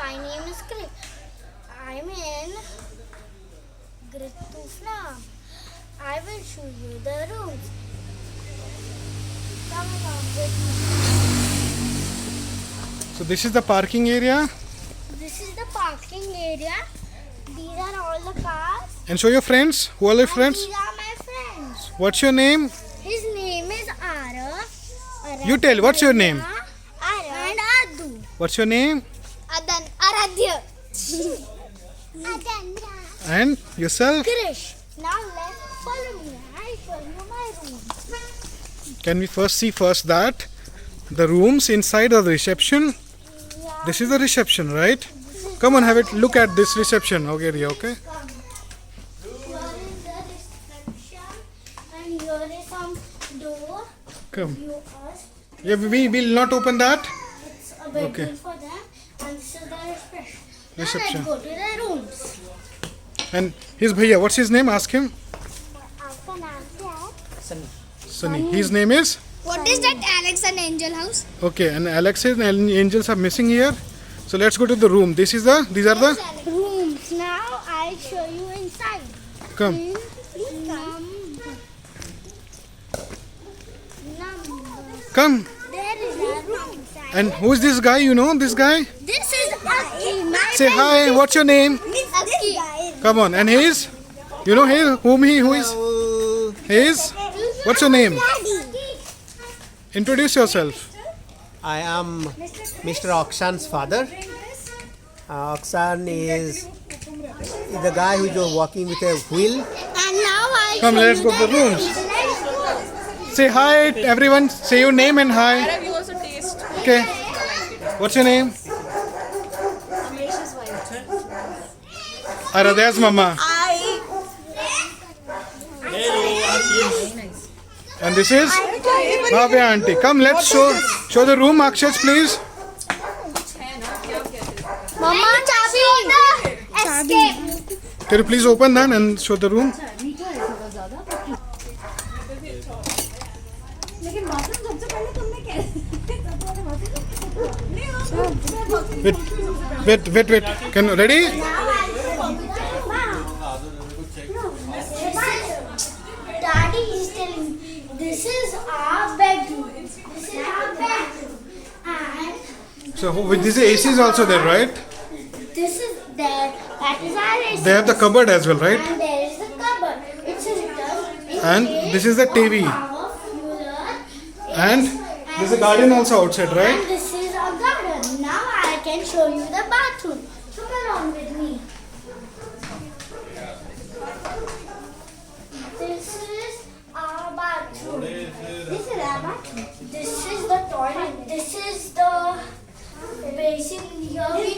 my name is Chris. I'm in Rutu Farm. I will show you the rooms. Come along with me. So this is the parking area. This is the parking area. These are all the cars. And show your friends. Who are your friends? These are my friends. What's your name? His name is Ara. You tell. What's your name? Ara and Adu. What's your name? Aradhya. Adandra. And yourself? Krish. Now let's follow me. I'll show you my room. Can we see that the rooms inside of the reception? Yeah. This is the reception, right? Come on, have a look at this reception. Okay, Ria, okay? Here is the reception and here is some door. Come. You ask. Yeah, we will not open that. It's a bedroom Okay. for them and this is the reception. Now Reception. let's go to the rooms. And his bhaiya, what's his name? Ask him. आपका नाम क्या है? Sunny. His name is? What is that Alex and Angel house? Okay, and Alex and Angels are missing here. So let's go to the room. These are the Rooms. Now I'll show you inside. come. Come. There is a room. And who is this guy? You know this guy? This is Aki. My Say hi. What's your name? Aki. Come on. And his? You know his? Who is? His? What's your name? Introduce yourself. I am Mr. Akshan's father. Akshan is the guy who is walking with a wheel. And now I'll Come, show let's you go to the rooms. Say hi, everyone. Say your name and hi. Okay. What's your name? Ara, there's Mama. And this is Bhavya Auntie. Come, let's show the room, Akshaj, please. Mama, chabi. Escape. Can you please open that and show the room? Wait. Can you ready? Daddy is telling this is our bedroom. This is our bedroom. And So with this AC is also there, right? this is there. That is our AC. They have the cupboard as well, right? And there is the cupboard. It's written. And this is the TV. Power fueler. And there's a garden also outside, right? And this is our garden. Now I can show you the bathroom. Come along with me. This is our bathroom. This is our bathroom. This is the toilet. This is the basin. Here we